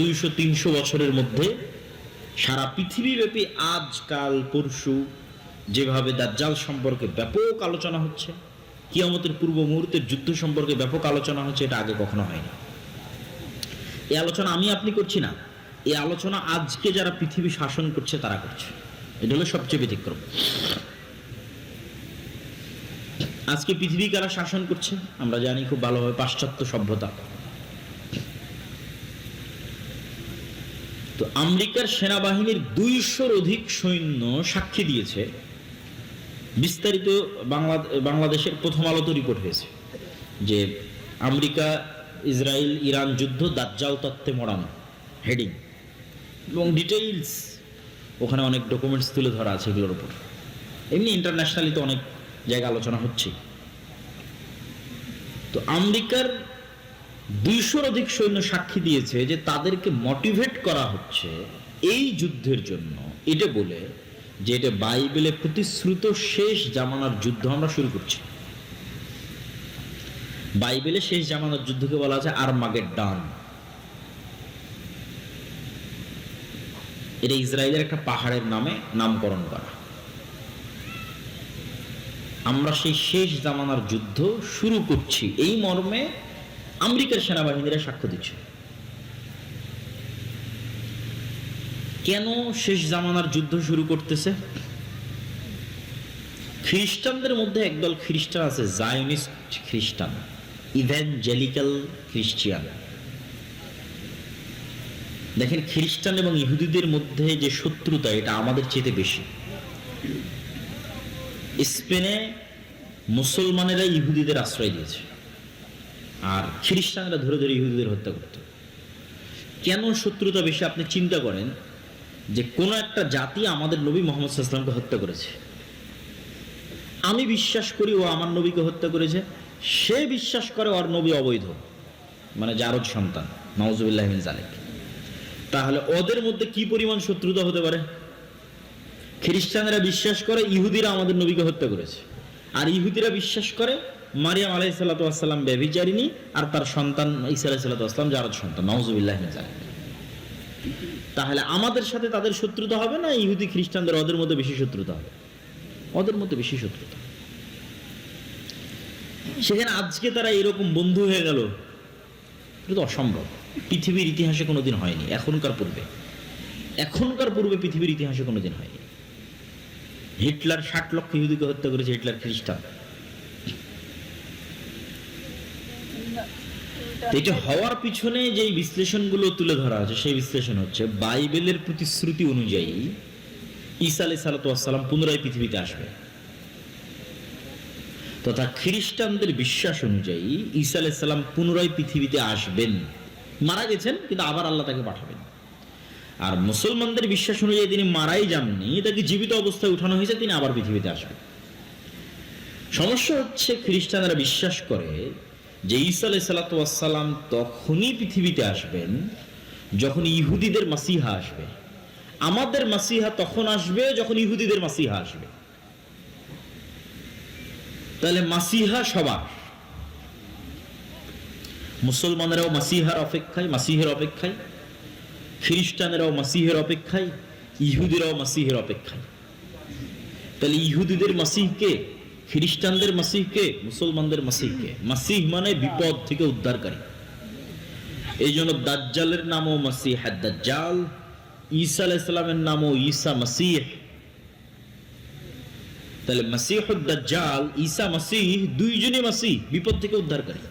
200, 300 বছরের মধ্যে সারা পৃথিবীব্যাপী আজকাল পরশু যেভাবে দাজ্জাল সম্পর্কে ব্যাপক আলোচনা হচ্ছে, কিয়ামতের পূর্ব মুহূর্তের যুদ্ধ সম্পর্কে ব্যাপক আলোচনা হচ্ছে, এটা আগে কখনো হয়নি। এই আলোচনা আমি আপনি করছি না, এই আলোচনা আজকে যারা পৃথিবী শাসন করছে তারা করছে। এটা হলো সবচেয়ে ব্যতিক্রম। আজকে পৃথিবী কারা শাসন করছে আমরা জানি খুব ভালোভাবে, পাশ্চাত্য সভ্যতা। তো আমেরিকার সেনাবাহিনীর 200-র অধিক সৈন্য সাক্ষী দিয়েছে। বিস্তারিত বাংলাদেশের প্রথম আলোতে রিপোর্ট হয়েছে যে আমেরিকা ইসরায়েল ইরান যুদ্ধ দাজ্জাল তত্ত্বে মোড়ানো, হেডিং এবং ডিটেইলস, ওখানে অনেক ডকুমেন্টস তুলে ধরা আছে এগুলোর উপর। এমনি ইন্টারন্যাশনালি তো অনেক জায়গায় আলোচনা হচ্ছে। তো আমেরিকার 200-র অধিক সৈন্য সাক্ষী দিয়েছে যে তাদেরকে মোটিভেট করা হচ্ছে এই যুদ্ধের জন্য, এটা বলে যে এটা বাইবেলে প্রতিশ্রুত শেষ জামানার যুদ্ধ আমরা শুরু করছি। বাইবেলে শেষ জামানার যুদ্ধকে বলা আছে আরমাগেড্ডন। এটা ইসরায়েলের একটা পাহাড়ের নামে নামকরণ করা। আমরা সেই শেষ জামানার যুদ্ধ শুরু করছি এই মর্মে আমেরিকার সেনাবাহিনীরা সাক্ষ্য দিচ্ছে। কেন শেষ জামানার যুদ্ধ শুরু করতেছে? খ্রিস্টানদের মধ্যে একদল খ্রিস্টান আছে, জায়নিস্ট খ্রিস্টান, ইভ্যাঞ্জেলিক্যাল খ্রিস্টিয়ান। দেখেন, খ্রিস্টান এবং ইহুদিদের মধ্যে যে শত্রুতা, এটা আমাদের চেয়ে বেশি। স্পেনে মুসলমানেরা ইহুদিদের আশ্রয় দিয়েছে, আর খ্রিস্টানরা ধরে ধরে ইহুদিদের হত্যা করত। কেন শত্রুতা বেশি? আপনি চিন্তা করেন যে কোন একটা জাতি আমাদের নবী মুহাম্মদ সাল্লাল্লাহু আলাইহি ওয়াসাল্লামকে হত্যা করেছে, আমি বিশ্বাস করি ও আমার নবীকে হত্যা করেছে, সে বিশ্বাস করে ওর নবী অবৈধ, মানে জারজ সন্তান, নাউজুবিল্লাহি মিন যালিক। তাহলে ওদের মধ্যে কি পরিমাণ শত্রুতা হতে পারে? খ্রিস্টানরা বিশ্বাস করে ইহুদিরা আমাদের নবীকে হত্যা করেছে, আর ইহুদিরা বিশ্বাস করে মারিয়াম আলাইহিস সালাতু ওয়াস সালাম ব্যভিচারিণী আর তার সন্তান ঈসা আলাইহিস সালাতু ওয়াস সালাম জারজ সন্তান, নাউজুবিল্লাহি মিন যালিক। তাহলে আমাদের সাথে তাদের শত্রুতা হবে না ইহুদি খ্রিস্টানদের ওদের মধ্যে বেশি শত্রুতা হবে? ওদের মধ্যে বেশি শত্রুতা। সেখানে আজকে তারা এরকম বন্ধু হয়ে গেল, এটা তো অসম্ভব। পৃথিবীর ইতিহাসে কোনোদিন হয়নি। এখনকার পূর্বে পৃথিবীর ইতিহাসে কোনোদিন হয়নি। হিটলার 60 লক্ষ ইহুদিকে হত্যা করেছে, হিটলার খ্রিস্টান। এটা হওয়ার পিছনে যে বিশ্লেষণগুলো তুলে ধরা আছে, সেই বিশ্লেষণ হচ্ছে বাইবেলের প্রতিশ্রুতি অনুযায়ী ঈসা আলাইহিস সালাতু ওয়াস সালাম পুনরায় পৃথিবীতে আসবে, তথা খ্রিস্টানদের বিশ্বাস অনুযায়ী ঈসা আলাইহিস সালাম পুনরায় পৃথিবীতে আসবেন, মারা গেছেন কিন্তু আবার আল্লাহ তাকে পাঠাবেন। আর মুসলমানদের বিশ্বাস অনুযায়ী তিনি মারাই যাননি, তাকে জীবিত অবস্থায় উঠানো হয়েছে, তিনি আবার পৃথিবীতে আসবেন। সমস্যা হচ্ছে খ্রিস্টানরা বিশ্বাস করে যে ঈসা আলাইহিস সালাতু ওয়াস সালাম তখনই পৃথিবীতে আসবেন যখন ইহুদিদের মাসিহা আসবে। আমাদের মাসিহা তখন আসবে যখন ইহুদিদের মাসিহা আসবে। তাহলে মাসিহা সবার, মুসলমানেরাও মাসিহার অপেক্ষায়, খ্রিস্টানেরাও মাসিহের অপেক্ষায়, ইহুদিরাও মাসিহের অপেক্ষায়। তাহলে ইহুদিদের মাসিহকে, খ্রিস্টানদের মাসিহকে, মুসলমানদের মাসিহকে। মাসিহ মানে বিপদ থেকে উদ্ধারকারী। এই জন্য দাজ্জালের নামও মাসিহ দাজ্জাল, ঈসা আলাইহিস সালামের নামও ঈসা মাসিহ। তাহলে মাসিহুদ দাজ্জাল, ঈসা মাসিহ, দুইজনই মাসিহ, বিপদ থেকে উদ্ধারকারী।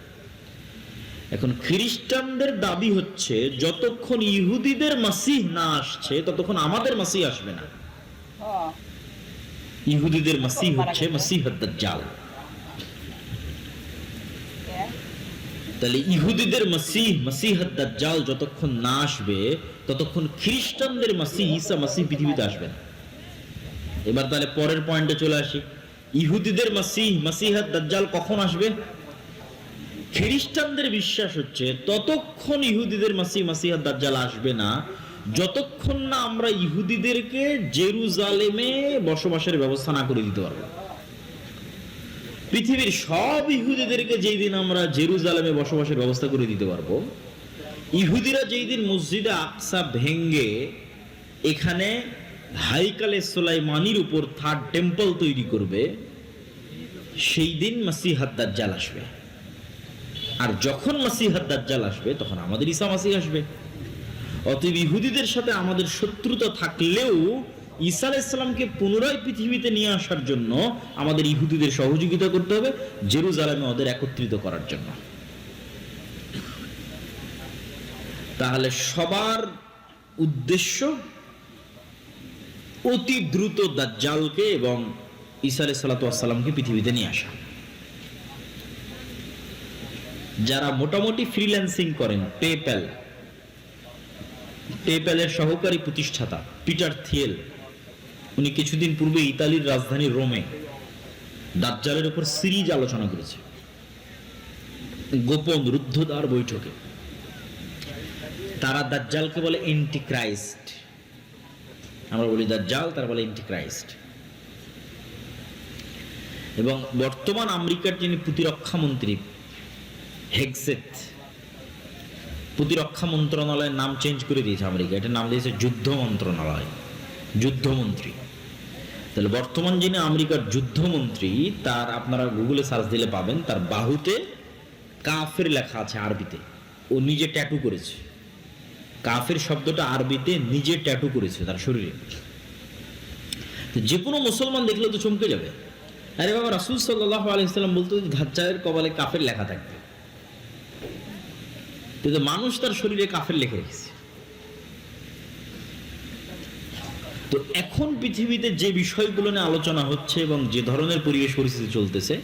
এখন খ্রিস্টানদের দাবি হচ্ছে যতক্ষণ ইহুদিদের মাসিহ না আসছে ততক্ষণ আমাদের মাসিহ আসবে না। ইহুদিদের মাসিহ হচ্ছে মাসিহুদ দাজ্জাল। তাহলে ইহুদিদের মাসিহুদ দাজ্জাল যতক্ষণ না আসবে ততক্ষণ খ্রিস্টানদের মাসিহ ঈসা মাসিহ পৃথিবীতে আসবে না। এবার তাহলে পরের পয়েন্টে চলে আসি, ইহুদিদের মাসিহুদ দাজ্জাল কখন আসবে? খ্রিস্টানদের বিশ্বাস হচ্ছে ততক্ষণ ইহুদিদের মাসিহুদ দাজ্জাল আসবে না যতক্ষণ না আমরা ইহুদিদেরকে জেরুজালেমে বসবাসের ব্যবস্থা না করে দিতে পারবো। পৃথিবীর সব ইহুদিদেরকে যেই দিন আমরা জেরুজালেমে বসবাসের ব্যবস্থা করে দিতে পারবো, ইহুদিরা যেই দিন মসজিদে আকসা ভেঙ্গে এখানে হাইকালে সুলাইমানির উপর থার্ড টেম্পল তৈরি করবে, সেই দিন মাসিহাদ দাজ্জাল আসবে। আর যখন মাসিহাদ দাজ্জাল আসবে তখন আমাদের ঈসা মাসিহ আসবে। অতএব ইহুদিদের সাথে আমাদের শত্রুতা থাকলেও ঈসা আলাইহিস সালামকে পুনরায় পৃথিবীতে নিয়ে আসার জন্য আমাদের ইহুদিদের সহযোগিতা করতে হবে, জেরুজালেমে ওদের একত্রিত করার জন্য। তাহলে সবার উদ্দেশ্য অতি দ্রুত দাজ্জালকে এবং ঈসা আলাইহিস সালামকে পৃথিবীতে নিয়ে আসা। যারা মোটামুটি ফ্রিল্যান্সিং করেন, পেপ্যালের সহকারী প্রতিষ্ঠাতা পিটার থিয়েল, উনি কিছুদিন পূর্বে ইতালির রাজধানী রোমে দাজ্জালের উপর সিরিজ আলোচনা করেছে গোপন রুদ্ধদ্বার বৈঠকে। তারা দাজ্জালকে বলে এন্টিক্রাইস্ট, আমরা বলি দাজ্জাল, তারা বলে এন্টিক্রাইস্ট। এবং বর্তমান আমেরিকার যিনি প্রতিরক্ষা মন্ত্রী হেগসেথ, প্রতিরক্ষা মন্ত্রণালয়ের নাম চেঞ্জ করে দিয়েছে আমেরিকা, এটার নাম দিয়েছে যুদ্ধ মন্ত্রণালয়, যুদ্ধমন্ত্রী। তাহলে বর্তমান যিনি আমেরিকার যুদ্ধমন্ত্রী, তার আপনারা গুগলে সার্চ দিলে পাবেন, তার বাহুতে কাফের লেখা আছে আরবিতে, ও নিজে ট্যাটু করেছে। কাফের শব্দটা আরবিতে নিজে ট্যাটু করেছে তার শরীরে। যে কোনো মুসলমান দেখলে তো চমকে যাবে, আরে বাবা, রাসূল সাল্লাল্লাহু আলাইহি ওয়াসাল্লাম বলতো দাজ্জালের কপালে কাফের লেখা থাকবে, কিন্তু মানুষ তার শরীরে কাফের লিখে রেখেছে। তো এখন পৃথিবীতে যে বিষয়গুলো নিয়ে আলোচনা হচ্ছে এবং যে ধরনের পরিবেশ পরিস্থিতি চলতেছে,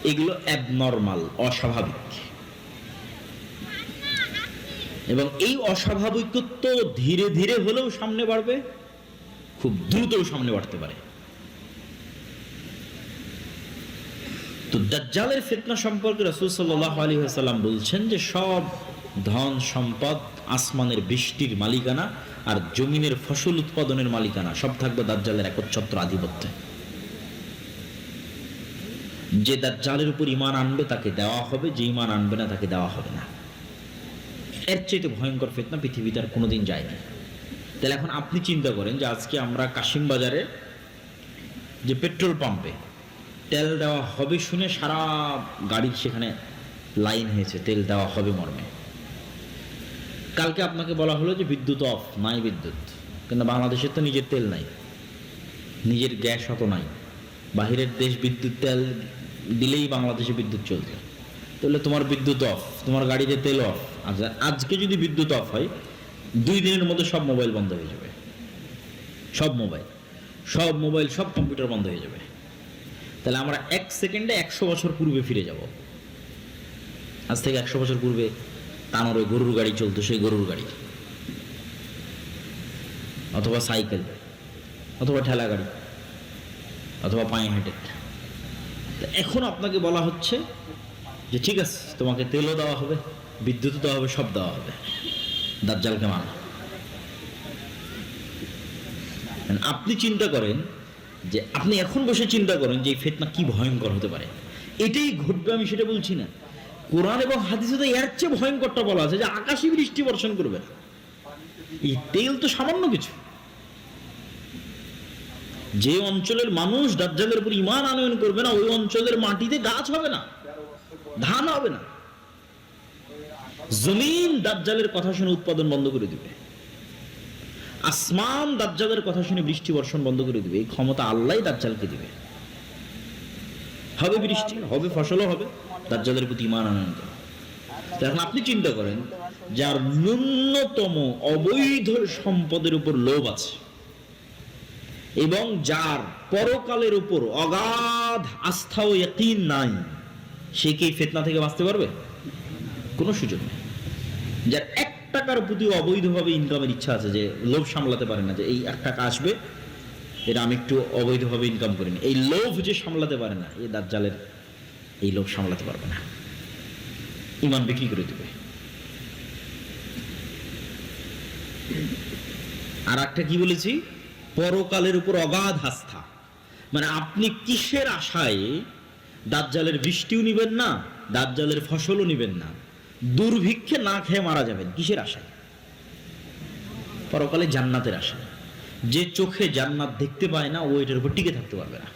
এগুলো অ্যাবনর্মাল, অস্বাভাবিক। এবং এই অস্বাভাবিকত্ব ধীরে ধীরে হলেও সামনে বাড়বে, খুব দ্রুতও সামনে বাড়তে পারে। তো দাজ্জালের ফিতনা সম্পর্কে রাসূল সাল্লাল্লাহু আলাইহি ওয়াসাল্লাম বলছেন যে সব ধন সম্পদ, আসমানের বৃষ্টির মালিকানা আর জমিনের ফসল উৎপাদনের মালিকানা সব থাকবে দাজ্জালের একচ্ছত্র আধিপত্যে। যে দাজ্জালের উপর ঈমান আনবে তাকে দেওয়া হবে, যে ঈমান আনবে না তাকে দেওয়া হবে না। এর চাইতে ভয়ঙ্কর ফিতনা পৃথিবীতে আর কোনোদিন যায়নি। তাহলে এখন আপনি চিন্তা করেন যে আজকে আমরা কাশিম বাজারে যে পেট্রোল পাম্পে তেল দেওয়া হবে শুনে সারা গাড়ির সেখানে লাইন হয়েছে তেল দেওয়া হবে মর্মে। কালকে আপনাকে বলা হলো যে বিদ্যুৎ অফ, নাই বিদ্যুৎ, কিন্তু বাংলাদেশের তো নিজের তেল নাই, নিজের গ্যাস অত নাই। বাহিরের দেশ বিদ্যুৎ তেল দিলেই বাংলাদেশে বিদ্যুৎ চলছে। তাহলে তোমার বিদ্যুৎ অফ, তোমার গাড়িতে তেল অফ। আচ্ছা, আজকে যদি বিদ্যুৎ অফ হয় 2 দিনের মধ্যে সব মোবাইল বন্ধ হয়ে যাবে, সব মোবাইল সব কম্পিউটার বন্ধ হয়ে যাবে। তাহলে আমরা 1 সেকেন্ডে 100 বছর পূর্বে ফিরে যাব। আজ থেকে 100 বছর পূর্বে তানোর ওই গরুর গাড়ি চলতো, সেই গরুর গাড়ি অথবা সাইকেল অথবা ঠেলা গাড়ি অথবা পায়ে হেঁটে। এখন আপনাকে বলা হচ্ছে যে ঠিক আছে, তোমাকে তেলও দেওয়া হবে, বিদ্যুৎও দেওয়া হবে, সব দেওয়া হবে, দাজ্জালকে মানো। আপনি চিন্তা করেন যে আপনি এখন বসে চিন্তা করেন যে এই ফিতনা কি ভয়ঙ্কর হতে পারে। এটাই ঘটবে আমি সেটা বলছি না, কোরআন এবং হাদিসে তো এর চেয়ে ভয়ঙ্করটা বলা আছে যে আকাশে বৃষ্টি বর্ষণ করবে। এই তেল তো সামান্য কিছু। যে অঞ্চলের মানুষ দাজ্জালের উপর ঈমান আনয়ন করবে না, ওই অঞ্চলের মাটিতে গাছ হবে না, ধান হবে না। জমিন দাজ্জালের কথা শুনে উৎপাদন বন্ধ করে দিবে, আসমান দাজ্জালের কথা শুনে বৃষ্টি বর্ষণ বন্ধ করে দিবে। এই ক্ষমতা আল্লাহই দাজ্জালকে দিবে। হবে বৃষ্টি, হবে ফসলও হবে, দাজ্জালের প্রতি ঈমান আনয়ন করে। এখন আপনি চিন্তা করেন, যার ন্যূনতম অবৈধ সম্পদের উপর লোভ আছে এবং যার পরকালের উপর অগাধ আস্থা ও ইয়াকিন নাই, সে কি ফিতনা থেকে বাঁচতে পারবে? কোনো সুযোগ নেই। যার 1 টাকার প্রতি অবৈধভাবে ইনকামের ইচ্ছা আছে, যে লোভ সামলাতে পারে না, যে এই 1 টাকা আসবে, এটা আমি একটু অবৈধভাবে ইনকাম করিনি, এই লোভ যে সামলাতে পারে না, এই দাজ্জালের এই লোভ সামলাতে পারবে না, ঈমান বিক্রি করে দেবে। আর একটা কি বলেছি, পরকালের উপর অগাধ আস্থা। মানে আপনি কিসের আশায় দাজ্জালের বৃষ্টিও নিবেন না, দাজ্জালের ফসলও নিবেন না, দুর্ভিক্ষে না খেয়ে মারা যাবেন কিসের আশায়? পরকালে জান্নাতের আশায়। যে চোখে জান্নাত দেখতে পায় না ও এটার উপর টিকে থাকতে পারবে না।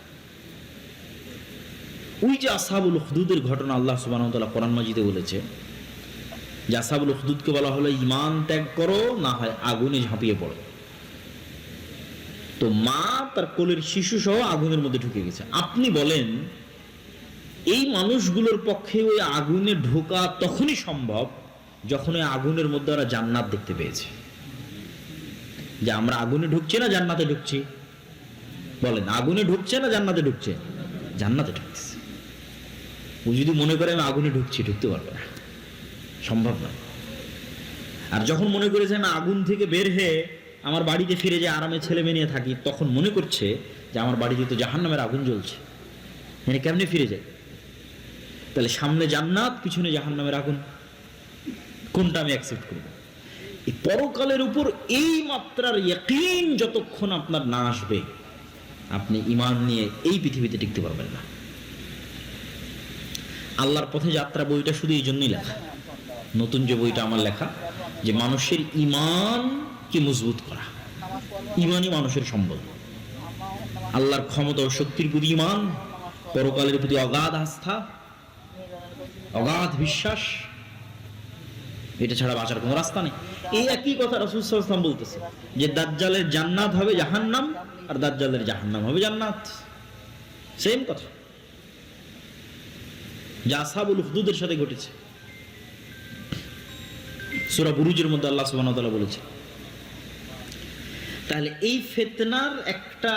ওই যে আসহাবুল উখদুদের ঘটনা আল্লাহ সুবহানাহু ওয়া তাআলা কোরআন মাজিদে বলেছে যে আসহাবুল উখদুদকে বলা হলো ঈমান ত্যাগ করো, না হয় আগুনে ঝাঁপিয়ে পড়ো। তো মা তার কোলের শিশু সহ আগুনের মধ্যে ঢুকে গেছে। আপনি বলেন এই মানুষগুলোর পক্ষে ওই আগুনে ঢোকা তখনই সম্ভব যখন ওই আগুনের মধ্যে ওরা জান্নাত দেখতে পেয়েছে। যে আমরা আগুনে ঢুকছি না জান্নাতে ঢুকছি? বলেন, আগুনে ঢুকছে না জান্নাতে ঢুকছে? জান্নাতে ঢুকছে। ও যদি মনে করে আমি আগুনে ঢুকছি, ঢুকতে পারবে না, সম্ভব না। আর যখন মনে করেছে আমি আগুন থেকে বের হয়ে আমার বাড়িতে ফিরে যে আরামে ছেলে মেয়ে নিয়ে থাকি, তখন মনে করছে যে আমার বাড়িতে তো জাহান্নামের আগুন জ্বলছে, মানে কেমনে ফিরে যায়? তাহলে সামনে জান্নাত, পিছনে জাহান্নামের আগুন, কোনটা আমি অ্যাকসেপ্ট করব? এই পরকালের উপর এই মাত্রার ইয়াকিন যতক্ষণ আপনার না আসবে, আপনি ঈমান নিয়ে এই পৃথিবীতে টিকতে পারবেন না। আল্লাহর পথে যাত্রা বইটা শুধু এই জন্যই লেখা, নতুন যে বইটা আমার লেখা, যে মানুষের ঈমানকে মজবুত করা। ঈমানই মানুষের সম্বল। আল্লাহর ক্ষমতা ও শক্তির প্রতি ঈমান, পরকালের প্রতি অগাধ আস্থা, অগাধ বিশ্বাস, এটা ছাড়া বাঁচার কোনো রাস্তা নেই। এই একই কথা রাসূল সাল্লাল্লাহু আলাইহি ওয়াসাল্লাম বলতেছে যে দাজ্জালের জান্নাত হবে জাহান্নাম, আর দাজ্জালের জাহান্নাম হবে জান্নাত। সেম কথা যা আসহাবুল উখদুদের সাথে ঘটেছে। সূরা বুরুজের মধ্যে আল্লাহ সুবহানাহু ওয়া তাআলা বলেছে। তাহলে এই ফিতনার একটা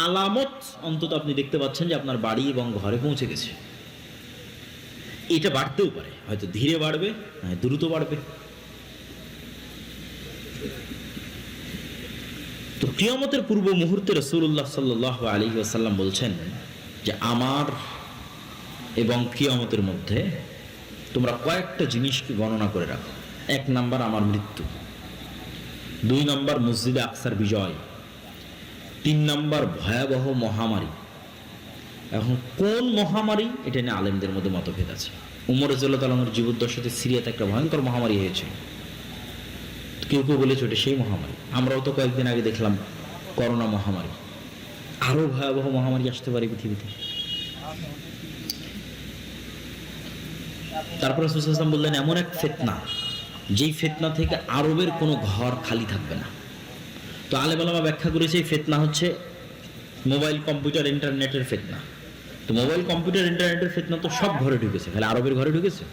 আলামত অন্তত আপনি দেখতে পাচ্ছেন যে আপনার বাড়ি এবং ঘরে পৌঁছে গেছে। এটা বাড়তেও পারে, হয়তো ধীরে বাড়বে, নয় দ্রুত বাড়বে। তো কিয়ামতের পূর্ব মুহূর্তে রাসূলুল্লাহ সাল্লাল্লাহু আলাইহি ওয়াসাল্লাম বলছেন যে আমার এবং কিয়ামতের মধ্যে তোমরা কয়েকটা জিনিসকে গণনা করে রাখো। 1 নাম্বার আমার মৃত্যু, 2 নাম্বার মসজিদে আকসার বিজয়, 3 নাম্বার ভয়াবহ মহামারী। এখন কোন মহামারী, এটা নিয়ে আলেমদের মধ্যে মতভেদ আছে। উমর রাদিয়াল্লাহু তাআলার জীবদ্দশাতে সিরিয়াতে একটা ভয়ঙ্কর মহামারী হয়েছিল। কেউ কেউ বলেছে ওটা সেই মহামারী। আমরাও তো কয়েকদিন আগে দেখলাম করোনা মহামারী। আরো ভয়াবহ মহামারী আসতে পারে পৃথিবীতে। তারপরে রাসূল সাল্লাল্লাহু আলাইহি ওয়াসাল্লাম বললেন এমন এক ফিতনা, যেই ফিতনা থেকে আরবের কোনো ঘর খালি থাকবে না। তো আলেম ওলামা ব্যাখ্যা করেছে এই ফিতনা হচ্ছে মোবাইল কম্পিউটার ইন্টারনেটের ফিতনা। তো মোবাইল কম্পিউটার ইন্টারনেটের ফিতনা তো সব ঘরে ঢুকেছে, খালি আরবের ঘরে ঢুকেছে?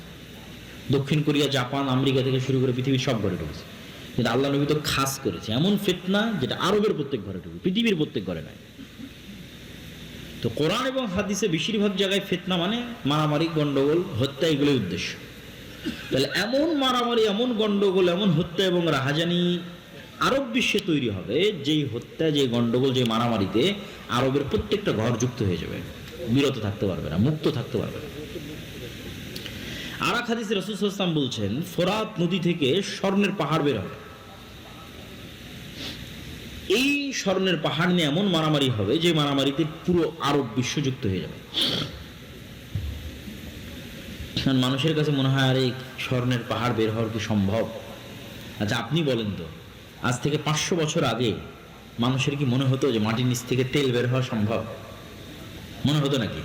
দক্ষিণ কোরিয়া, জাপান, আমেরিকা থেকে শুরু করে পৃথিবীর সব ঘরে ঢুকেছে। কিন্তু আল্লাহ নবী তো খাস করেছে এমন ফিতনা যেটা আরবের প্রত্যেক ঘরে ঢুকে, পৃথিবীর প্রত্যেক ঘরে নয়। তো কোরআন এবং হাদিসে বেশিরভাগ জায়গায় ফিতনা মানে মারামারি, গন্ডগোল, হত্যা, এগুলোই উদ্দেশ্য। তাহলে এমন মারামারি, এমন গন্ডগোল, এমন হত্যা এবং রাহাজানি আরব বিশ্বে তৈরি হবে, যেই হত্যা, যে গন্ডগোল, যে মারামারিতে আরবের প্রত্যেকটা ঘর যুক্ত হয়ে যাবে, বিরত থাকতে পারবে না, মুক্ত থাকতে পারবে না। আর এক হাদিসে রাসূল সাল্লাল্লাহু আলাইহি ওয়াসাল্লাম বলছেন ফোরাত নদী থেকে স্বর্ণের পাহাড় বের হবে। এই স্বর্ণের পাহাড় নিয়ে এমন মারামারি হবে যে মারামারিতে পুরো আরব বিশ্ব যুক্ত হয়ে যাবে। মানুষের কাছে মনে হয় আরে স্বর্ণের পাহাড় বের হওয়ার কি সম্ভব? আচ্ছা আপনি বলেন তো, আজ থেকে 500 বছর আগে মানুষের কি মনে হতো যে মাটির নিচ থেকে তেল বের হওয়া সম্ভব? মনে হতো নাকি?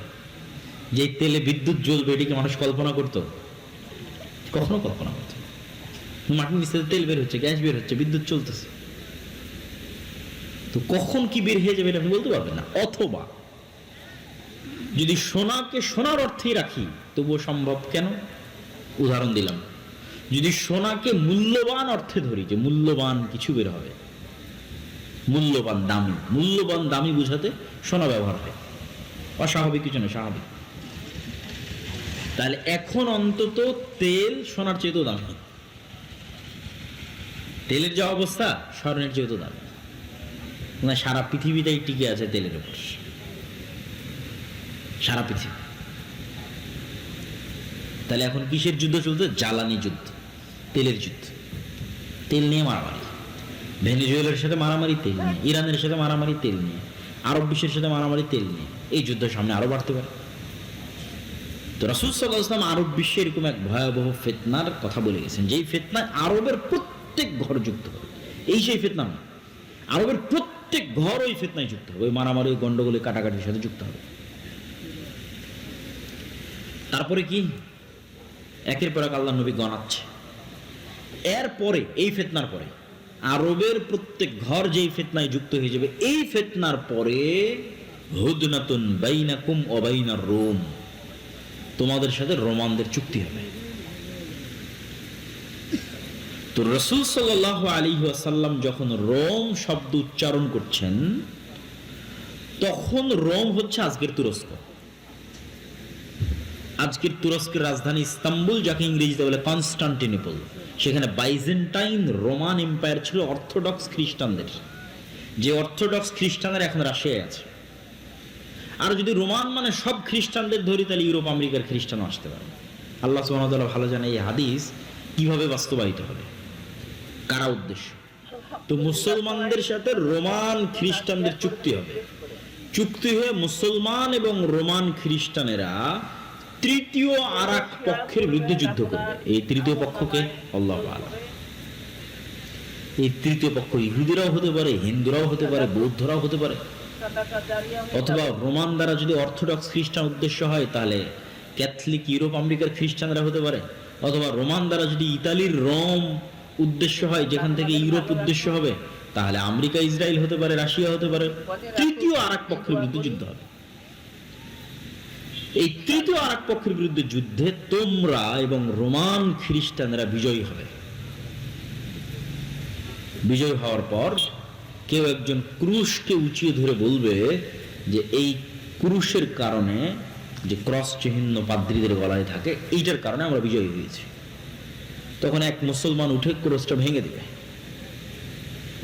যে তেলে বিদ্যুৎ জ্বলবে এটা কি মানুষ কল্পনা করতো? কখনো কল্পনা করতো? মাটির নিচ থেকে তেল বের হচ্ছে, গ্যাস বের হচ্ছে, বিদ্যুৎ চলতেছে। তো কখন কি বের হয়ে যাবে আপনি বলতে পারবেন না। অথবা যদি সোনাকে সোনার অর্থেই রাখি তবুও সম্ভব। কেন? উদাহরণ দিলাম, যদি সোনাকে মূল্যবান অর্থে ধরি, যে মূল্যবান কিছু বের হবে, মূল্যবান দামি, মূল্যবান দামি বুঝাতে সোনা ব্যবহার হয়, অস্বাভাবিক কিছু না, স্বাভাবিক। তাহলে এখন অন্তত তেল সোনার চেয়েও দামি, তেলের যে অবস্থা স্বর্ণের চেয়েও দামি। না, সারা পৃথিবীটাই টিকে আছে তেলের উপর, সারা পৃথিবী। তাহলে এখন কিসের যুদ্ধ চলছে? জ্বালানি যুদ্ধ, তেলের যুদ্ধ। তেল নিয়ে মারামারি, ভেনেজুয়েলার সাথে মারামারি তেল নিয়ে, ইরানের সাথে মারামারি তেল নিয়ে, আরব বিশ্বের সাথে মারামারি তেল নিয়ে। এই যুদ্ধের সামনে আরো বাড়তে পারে। তো রাসূল সাল্লাল্লাহু আলাইহি ওয়াসাল্লাম আরব বিশ্বে এরকম এক ভয়াবহ ফিতনার কথা বলে গেছেন, যেই ফিতনায় আরবের প্রত্যেক ঘর যুক্ত হবে। এই সেই ফিতনা না, আরবের প্রত্যেক ঘর ওই ফিতনায় যুক্ত হবে, ওই মারামারি, গন্ডগোলে, কাটাকাটির সাথে যুক্ত হবে। তারপরে কি, একের পর এক আল্লাহর নবী গণাচ্ছে। এরপরে এই ফিতনার পরে আরবের প্রত্যেক ঘর যেই ফিতনায় যুক্ত হয়ে যাবে, এই ফিতনার পরে হুদনাতুন বাইনাকুম ওয়া বাইনার রোম, তোমাদের সাথে রোমানদের চুক্তি হবে। তো রাসূল সাল্লাল্লাহু আলাইহি ওয়াসাল্লাম যখন রোম শব্দ উচ্চারণ করছেন, তখন রোম হচ্ছে আজকের তুরস্ক। আজকের তুরস্কের রাজধানী ইস্তাম্বুল, যাকে ইংরেজিতে বলে কনস্টান্টিনোপল, সেখানে বাইজেন্টাইন রোমান এম্পায়ার ছিল অর্থোডক্স খ্রিস্টানদের, যে অর্থোডক্স খ্রিস্টানরা এখন রাশিয়ায় আছে। আর যদি রোমান মানে সব খ্রিস্টানদের ধরি, তাহলে ইউরোপ আমেরিকার খ্রিস্টানও আসতে পারে। আল্লাহ সুবহানাহু ওয়া তাআলা ভালো জানে এই হাদিস কিভাবে বাস্তবায়িত হবে, কারা উদ্দেশ্য। তো মুসলমানদের সাথে রোমান খ্রিস্টানদের চুক্তি হবে, চুক্তি হয়ে মুসলমান এবং রোমান খ্রিস্টানেরা তৃতীয় আর এক পক্ষের বিরুদ্ধে যুদ্ধ করবে। এই তৃতীয় পক্ষকে আল্লাহু আ'লাম। এই তৃতীয় পক্ষ ইহুদিরাও হতে পারে, হিন্দুরাও হতে পারে, বৌদ্ধরাও হতে পারে, অথবা রোমান দ্বারা যদি অর্থোডক্স খ্রিস্টান উদ্দেশ্য হয়, তাহলে ক্যাথলিক ইউরোপ আমেরিকার খ্রিস্টানরা হতে পারে, অথবা রোমান দ্বারা যদি ইতালির রোম উদ্দেশ্য হয়, যেখান থেকে ইউরোপ উদ্দেশ্য হবে, তাহলে আমেরিকা, ইসরায়েল হতে পারে, রাশিয়া হতে পারে। তৃতীয় আর এক পক্ষের বিরুদ্ধে যুদ্ধ হবে। এই তৃতীয় আর এক পক্ষের বিরুদ্ধে যুদ্ধে তোমরা এবং রোমান খ্রিস্টানরা বিজয়ী হবে। বিজয় হওয়ার পর কেউ একজন ক্রুশকে উঁচিয়ে ধরে বলবে যে এই ক্রুশের কারণে, যে ক্রস চিহ্ন পাদ্রীদের গলায় থাকে, এইটার কারণে আমরা বিজয়ী হয়েছি। তখন এক মুসলমান উঠে ক্রুশটা ভেঙে দেবে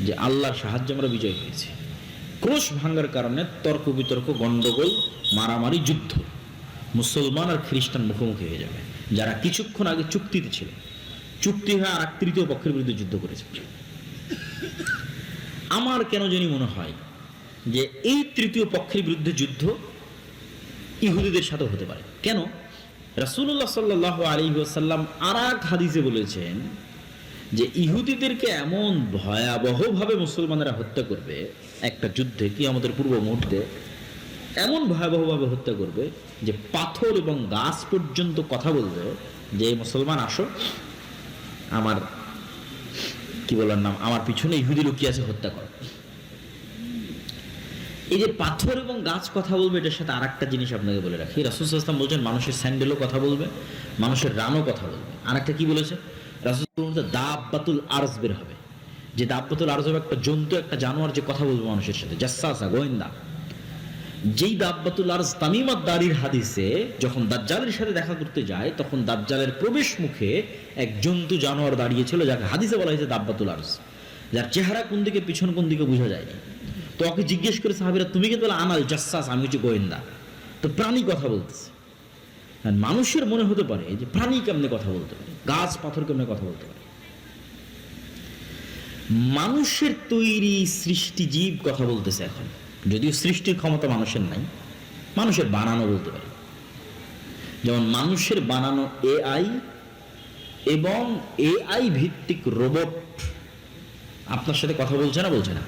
যে আল্লাহর সাহায্যে আমরা বিজয়ী হয়েছি। ক্রুশ ভাঙার কারণে তর্ক বিতর্ক, গন্ডগোল, মারামারি, যুদ্ধ, মুসলমান আর খ্রিস্টান মুখোমুখি হয়ে যাবে, যারা কিছুক্ষণ আগে চুক্তিতে ছিল। চুক্তি হয়ে আর এক তৃতীয় পক্ষের বিরুদ্ধে যুদ্ধ করেছে। আমার কেন জানি মনে হয় যে এই তৃতীয় পক্ষের বিরুদ্ধে যুদ্ধ ইহুদিদের সাথে হতে পারে। কেন? রাসূলুল্লাহ সাল্লাল্লাহু আলাইহি ওয়াসাল্লাম আর এক হাদিসে বলেছেন যে ইহুদিদেরকে এমন ভয়াবহভাবে মুসলমানেরা হত্যা করবে একটা যুদ্ধে, কিয়ামতের পূর্ব মুহূর্তে এমন ভয়াবহভাবে হত্যা করবে যে পাথর এবং গাছ পর্যন্ত কথা বলবে যে মুসলমান আসো, আমার কি বলার নাম, আমার পিছনে ইহুদি লুকিয়ে আছে, হত্যা করো। এই যে পাথর এবং গাছ কথা বলবে, এটার সাথে আর একটা জিনিস আপনাকে বলে রাখি। রাসূল সাল্লাল্লাহু আলাইহি ওয়াসাল্লাম বলছেন মানুষের স্যান্ডেলও কথা বলবে, মানুষের রানও কথা বলবে। আর একটা কি বলেছে রাসূল সাল্লাল্লাহু আলাইহি ওয়াসাল্লাম? দাব্বাতুল আরজ বের হবে, যে দাব্বাতুল আরজ হবে একটা জন্তু, একটা জানোয়ার, যে কথা বলবে মানুষের সাথে, জাসসাসা, গোয়েন্দা। যেই দাব্বাতুল আরজ তামিমাত দারির হাদিসে যখন দাজ্জালের সাথে দেখা করতে যায়, তখন দাজ্জালের প্রবেশ মুখে এক জন্তু, জানোয়ার দাঁড়িয়েছিল, যাকে হাদিসে বলা হয়েছে দাব্বাতুল আরজ, যার চেহারা কোন দিকে, পিছন কোন দিকে বোঝা যায়নি। তো ওকে জিজ্ঞেস করে সাহাবীরা, তুমি কিন্তু বলে আনাল জাসসাস, আমি হচ্ছে গোয়েন্দা। তো প্রাণী কথা বলতেছে। আর মানুষের মনে হতে পারে যে প্রাণী কেমনে কথা বলতে পারে, গাছ পাথর কেমনে কথা বলতে পারে। মানুষের তৈরি সৃষ্টি জীব কথা বলতেছে এখন, যদিও সৃষ্টির ক্ষমতা মানুষের নাই, মানুষের বানানো বলতে পারে। যেমন মানুষের বানানো এআই এবং এআই ভিত্তিক রোবট আপনার সাথে কথা বলছে না? বলছে না,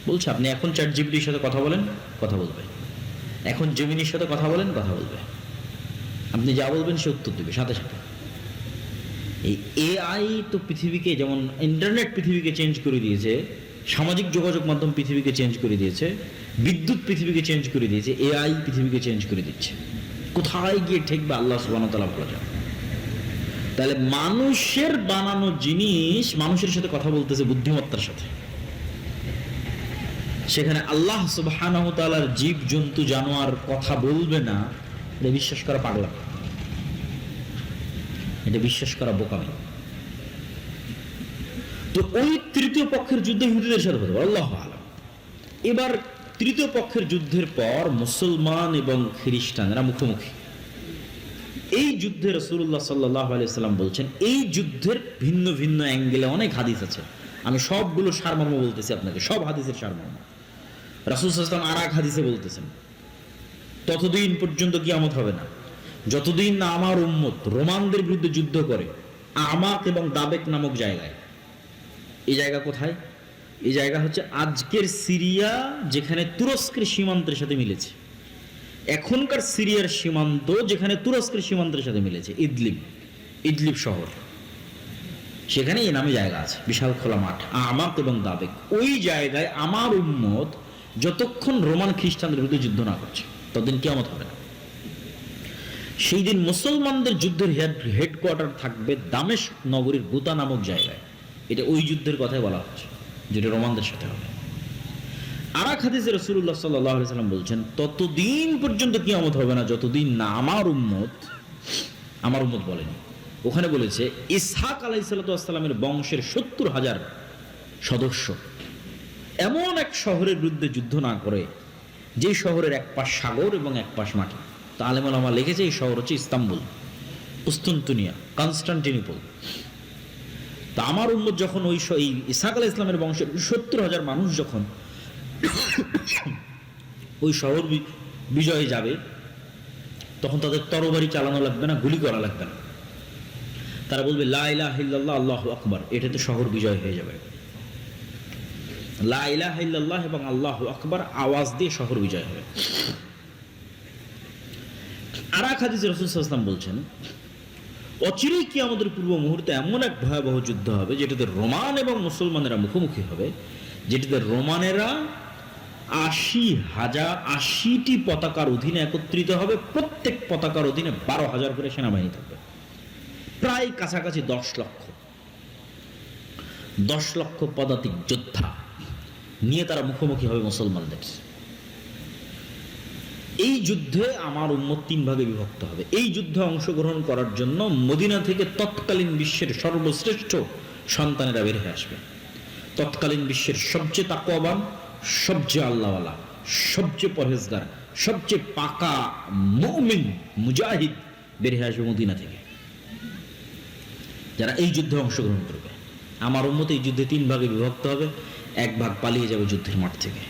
বলছে। আপনি এখন চ্যাট জিপিটির সাথে কথা বলেন, কথা বলবে। এখন জেমিনির সাথে কথা বলেন, কথা বলবে। আপনি যা বলবেন সে উত্তর দেবে সাথে সাথে। এই এআই তো পৃথিবীকে, যেমন ইন্টারনেট পৃথিবীকে চেঞ্জ করে দিয়েছে, সামাজিক যোগাযোগ মাধ্যম পৃথিবীকে চেঞ্জ করে দিয়েছে, বিদ্যুৎ পৃথিবীকে চেঞ্জ করে দিয়েছে, এআই পৃথিবীকে চেঞ্জ করে দিচ্ছে। কোথায় গিয়ে ঠেকবে আল্লাহ সুবহানাহু ওয়া তাআলা ভালো জানেন। তাহলে মানুষের বানানো জিনিস মানুষের সাথে কথা বলতেছে বুদ্ধিমত্তার সাথে, সেখানে আল্লাহ সুবহানাহু ওয়া তাআলার জীব জন্তু জানোয়ার কথা বলবে না, এটা বিশ্বাস করা পাগলা, এটা বিশ্বাস করা বোকামি। তো ওই তৃতীয় পক্ষের যুদ্ধে ইহুদিদের সাথে হতে পারে, আল্লাহু আ'লাম। এবার তৃতীয় পক্ষের যুদ্ধের পর মুসলমান এবং খ্রিস্টানরা মুখোমুখি। এই যুদ্ধে রাসূলুল্লাহ সাল্লাল্লাহু আলাইহি ওয়াসাল্লাম বলছেন, এই যুদ্ধের ভিন্ন ভিন্ন অ্যাঙ্গেলে অনেক হাদিস আছে, আমি সবগুলো সারমর্ম বলতেছি আপনাকে, সব হাদিসের সারমর্ম। রাসূল সাল্লাল্লাহু আলাইহি ওয়াসাল্লাম আর এক হাদিসে বলতেছেন ততদিন পর্যন্ত কিয়ামত হবে না, যতদিন না আমার উম্মত রোমানদের বিরুদ্ধে যুদ্ধ করে আমাক এবং দাবেক নামক জায়গায়। এই জায়গা কোথায়? এই জায়গা হচ্ছে আজকের সিরিয়া, যেখানে তুরস্কের সীমান্তের সাথে মিলেছে। এখনকার সিরিয়ার সীমান্ত যেখানে তুরস্কের সীমান্তের সাথে মিলেছে, ইদলিব শহর, সেখানে এই নামে জায়গা আছে, বিশাল খোলা মাঠ, আমাক এবং দাবেক। ওই জায়গায় আমার উম্মত যতক্ষণ রোমান খ্রিস্টানদের বিরুদ্ধে যুদ্ধ না করছে ততদিন কিয়ামত হবে না। সেই দিন মুসলমানদের যুদ্ধের হেডকোয়ার্টার থাকবে দামেস্ক নগরীর গুতা নামক জায়গায়। এটা ওই যুদ্ধের কথাই বলা হচ্ছে, যেটা রোমানদের সাথে হবে। আর এক হাদিসে রাসূলুল্লাহ সাল্লাল্লাহু আলাইহি সাল্লাম বলছেন, ততদিন পর্যন্ত কিয়ামত হবে না যতদিন না আমার উম্মত বলেনি, ওখানে বলেছে ইসহাক আলাইহিস সালামের বংশের 70,000 সদস্য এমন এক শহরের বিরুদ্ধে যুদ্ধ না করে, যে শহরের এক পাশ সাগর এবং এক পাশ মাটি। তা আলেম ওলামা লিখেছে এই শহর হচ্ছে ইস্তাম্বুল, কুস্তুনতুনিয়া, কনস্টান্টিনোপল। তা আমার উম্মত যখন ওই ইসহাক আলাইহিস সালামের বংশের 70,000 মানুষ যখন ওই শহর বিজয়ে যাবে, তখন তাদের তরবারি চালানো লাগবে না, গুলি করা লাগবে না। তারা বলবে লা ইলাহা ইল্লাল্লাহ আল্লাহু আকবার, এটাতে শহর বিজয় হয়ে যাবে। লা ইলাহা ইল্লাল্লাহ এবং আল্লাহু আকবার আওয়াজ দিয়ে শহর বিজয় হবে। আর এক হাদিসে রাসূল সাল্লাল্লাহু আলাইহি ওয়াসাল্লাম বলছেন, অচিরেই কিয়ামতের পূর্ব মুহূর্তে এমন এক ভয়াবহ যুদ্ধ হবে যেটাতে রোমান এবং মুসলমানেরা মুখোমুখি হবে, যেটাতে রোমানেরা 80টি পতাকার অধীনে একত্রিত হবে। প্রত্যেক পতাকার অধীনে 12,000 করে সেনাবাহিনী থাকবে, প্রায় কাছাকাছি 10 লক্ষ পদাতিক যোদ্ধা নিয়ে তারা মুখোমুখি হবে মুসলমানদের। এই যুদ্ধে আমার উম্মত 3 ভাগে বিভক্ত হবে। এই যুদ্ধে অংশগ্রহণ করার জন্য মদিনা থেকে তৎকালীন বিশ্বের সর্বশ্রেষ্ঠ সন্তানেরা বের হয়ে আসবে। তৎকালীন বিশ্বের সবচেয়ে তাকওয়াবান, সবচেয়ে আল্লাহওয়ালা, সবচেয়ে পরহেজগার, সবচেয়ে পাকা মুমিন মুজাহিদ বের হয়ে আসবে মদিনা থেকে, যারা এই যুদ্ধে অংশগ্রহণ করবে। আমার উম্মত এই যুদ্ধে 3 ভাগে বিভক্ত হবে। 1 ভাগ পালিয়ে যাবে যুদ্ধের মাঠ থেকে,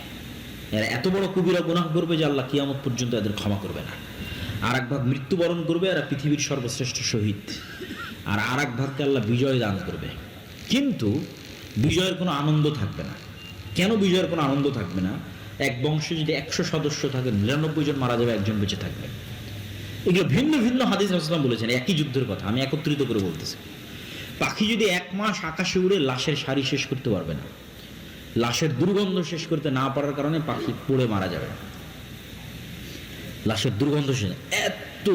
এরা এত বড় কবিরা গুনাহ করবে যে আল্লাহ কিয়ামত পর্যন্ত এদের ক্ষমা করবে না। আর 1 ভাগ মৃত্যুবরণ করবে, এরা পৃথিবীর সর্বশ্রেষ্ঠ শহীদ। আর 1 ভাগকে আল্লাহ বিজয় দান করবে। কিন্তু বিজয়ের কোনো আনন্দ থাকবে না। কেন বিজয়ের কোনো আনন্দ থাকবে না? এক বংশে যদি 100 সদস্য থাকে, 99 জন মারা যাবে, 1 জন বেঁচে থাকবে। এগুলো ভিন্ন ভিন্ন হাদিস রাসূলুল্লাহ বলেছেন, একই যুদ্ধের কথা আমি একত্রিত করে বলতেছি। পাখি যদি 1 মাস আকাশে উড়ে লাশের সারি শেষ করতে পারবে না, লাশের দুর্গন্ধ শেষ করতে না পারার কারণে পাখি পড়ে মারা যাবে। লাশের দুর্গন্ধ শেষ, এত